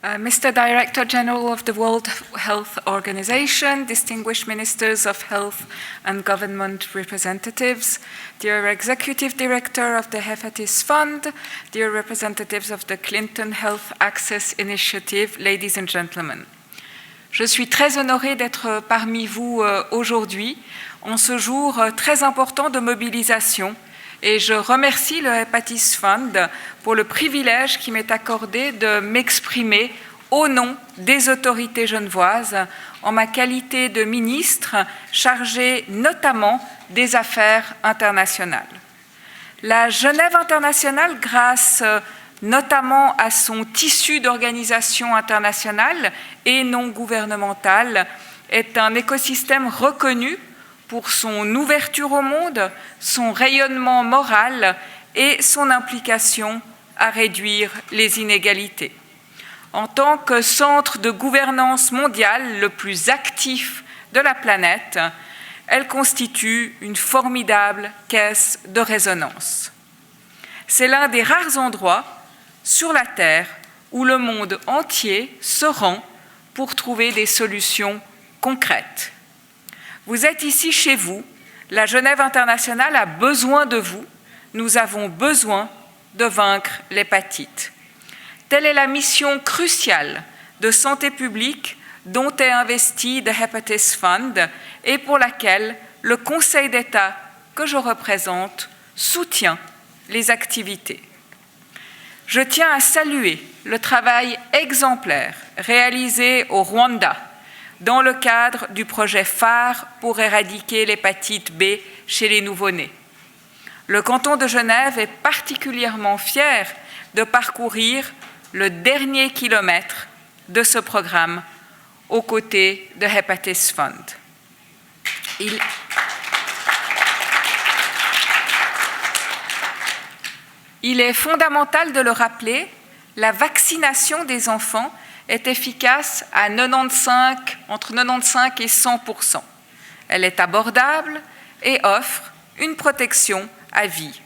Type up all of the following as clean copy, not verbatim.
Mr. Director General of the World Health Organization, distinguished ministers of health and government representatives, dear Executive Director of the Hepatitis Fund, dear representatives of the Clinton Health Access Initiative, ladies and gentlemen. Je suis très honorée d'être parmi vous aujourd'hui, en ce jour très important de mobilisation, et je remercie le Hepatitis Fund pour le privilège qui m'est accordé de m'exprimer au nom des autorités genevoises en ma qualité de ministre chargée notamment des affaires internationales. La Genève internationale, grâce notamment à son tissu d'organisations internationales et non gouvernementales, est un écosystème reconnu pour son ouverture au monde, son rayonnement moral et son implication à réduire les inégalités. En tant que centre de gouvernance mondiale le plus actif de la planète, elle constitue une formidable caisse de résonance. C'est l'un des rares endroits sur la Terre où le monde entier se rend pour trouver des solutions concrètes. Vous êtes ici chez vous, la Genève internationale a besoin de vous, nous avons besoin de vaincre l'hépatite. Telle est la mission cruciale de santé publique dont est investi The Hepatitis Fund et pour laquelle le Conseil d'État que je représente soutient les activités. Je tiens à saluer le travail exemplaire réalisé au Rwanda dans le cadre du projet phare pour éradiquer l'hépatite B chez les nouveau-nés. Le canton de Genève est particulièrement fier de parcourir le dernier kilomètre de ce programme aux côtés de Hepatitis Fund. Il est fondamental de le rappeler, la vaccination des enfants est efficace à entre 95 et 100%. Elle est abordable et offre une protection à vie.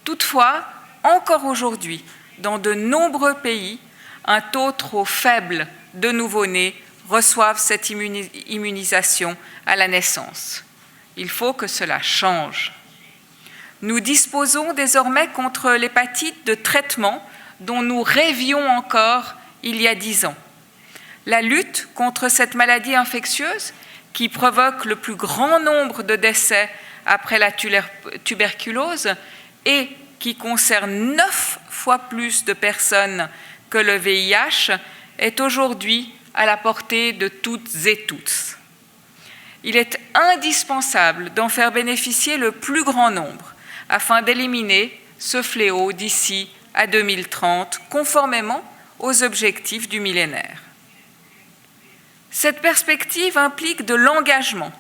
Toutefois, encore aujourd'hui, dans de nombreux pays, un taux trop faible de nouveau-nés reçoivent cette immunisation à la naissance. Il faut que cela change. Nous disposons désormais contre l'hépatite de traitements dont nous rêvions encore il y a 10 ans. La lutte contre cette maladie infectieuse qui provoque le plus grand nombre de décès après la tuberculose et qui concerne 9 fois plus de personnes que le VIH est aujourd'hui à la portée de toutes et tous. Il est indispensable d'en faire bénéficier le plus grand nombre afin d'éliminer ce fléau d'ici à 2030, conformément aux objectifs du millénaire. Cette perspective implique de l'engagement,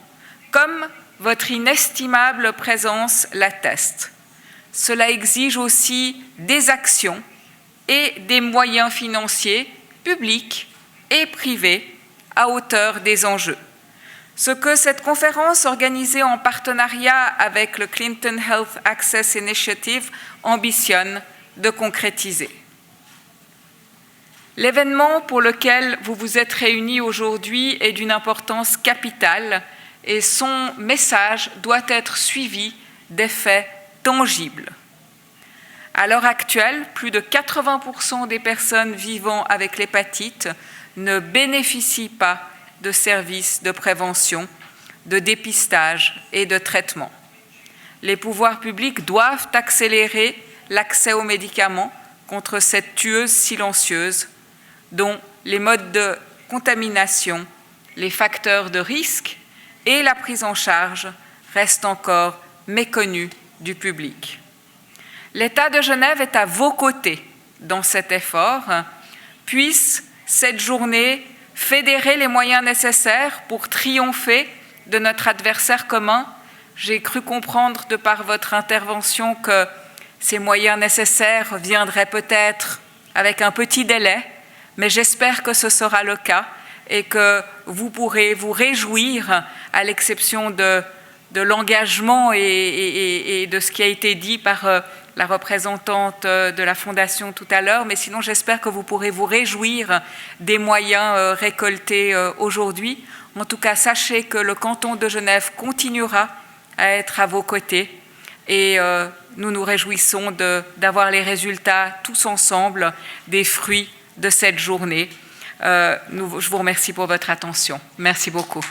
comme votre inestimable présence l'atteste. Cela exige aussi des actions et des moyens financiers, publics et privés, à hauteur des enjeux. Ce que cette conférence organisée en partenariat avec le Clinton Health Access Initiative ambitionne de concrétiser. L'événement pour lequel vous vous êtes réunis aujourd'hui est d'une importance capitale et son message doit être suivi d'effets tangibles. À l'heure actuelle, plus de 80% des personnes vivant avec l'hépatite ne bénéficient pas de services de prévention, de dépistage et de traitement. Les pouvoirs publics doivent accélérer l'accès aux médicaments contre cette tueuse silencieuse dont les modes de contamination, les facteurs de risque et la prise en charge restent encore méconnus du public. L'État de Genève est à vos côtés dans cet effort. Puisse cette journée fédérer les moyens nécessaires pour triompher de notre adversaire commun. J'ai cru comprendre de par votre intervention que ces moyens nécessaires viendraient peut-être avec un petit délai, mais j'espère que ce sera le cas et que vous pourrez vous réjouir, à l'exception de l'engagement et de ce qui a été dit par la représentante de la Fondation tout à l'heure, mais sinon j'espère que vous pourrez vous réjouir des moyens récoltés aujourd'hui. En tout cas, sachez que le canton de Genève continuera à être à vos côtés et nous nous réjouissons d'avoir les résultats tous ensemble des fruits de cette journée. Je vous remercie pour votre attention. Merci beaucoup.